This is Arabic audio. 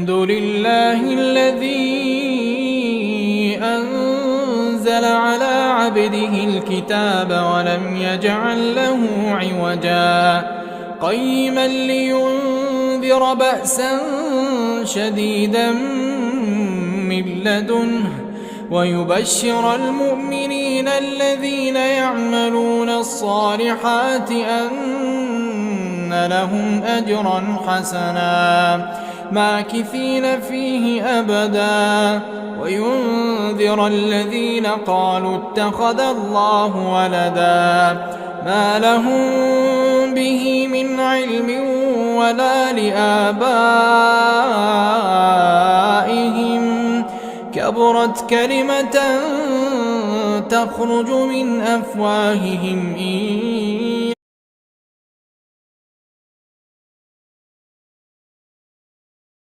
لله الذي أنزل على عبده الكتاب ولم يجعل له عوجا قيما لينذر بأسا شديدا من لدنه ويبشر المؤمنين الذين يعملون الصالحات أن لهم أجرا حسنا ماكثين فيه أبدا وينذر الذين قالوا اتخذ الله ولدا ما لهم به من علم ولا لآبائهم كبرت كلمة تخرج من أفواههم إن